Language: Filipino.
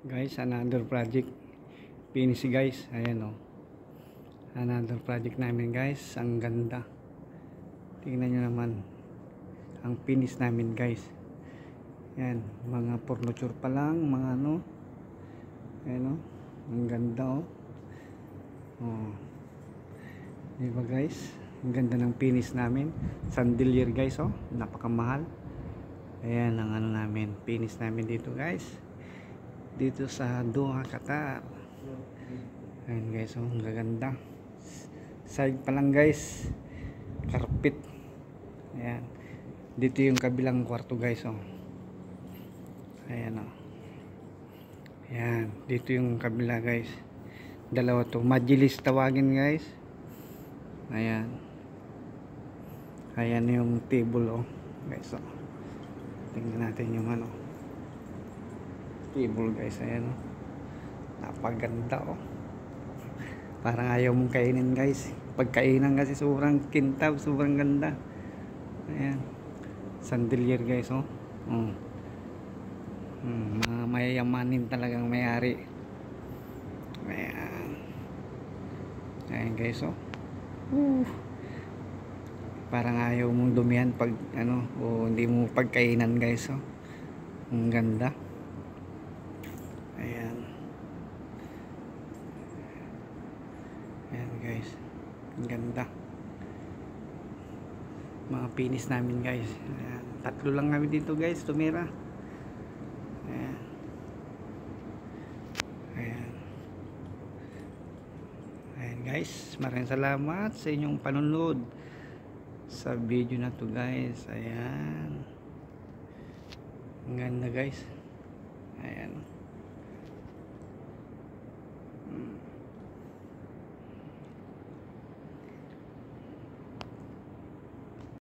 Guys, another project finish guys. Ayan o, another project namin guys. Ang ganda, tingnan nyo naman ang finish namin guys. Ayan, mga furniture pa lang, mga ano. Ayan o, ang ganda o. Oh, diba guys, ang ganda ng finish namin. Chandelier guys o, napakamahal. Ayan ang ano namin, finish namin dito guys, dito sa Doha, Qatar. Ayan guys, oh, ang gaganda. Side pa lang guys, carpet. Ayan, dito yung kabilang kwarto guys, oh. Ayan oh. Ayan, dito yung kabila guys. Dalawa to, majilis tawagin guys. Ayan. Ayan yung table oh guys, oh. Tingnan natin yung ano table guys. Ayan oh, napaganda oh. Parang ayaw mong kainin guys. Pagkainan kasi sobrang kintab, sobrang ganda. Ayan, chandelier guys oh. Mayayamanin talagang may-ari. Ayan. Ayan guys oh. Parang ayaw mong dumihan pag ano, o hindi mo pagkainan guys oh. Ang ganda. Ayan. Ayan guys, ang ganda. Mga finish namin guys. Ayan. Tatlo lang kami dito guys, tumira. Ayan. Ayan. Ayan guys, maraming salamat sa inyong panunod sa video na to guys. Ayan, ang ganda guys.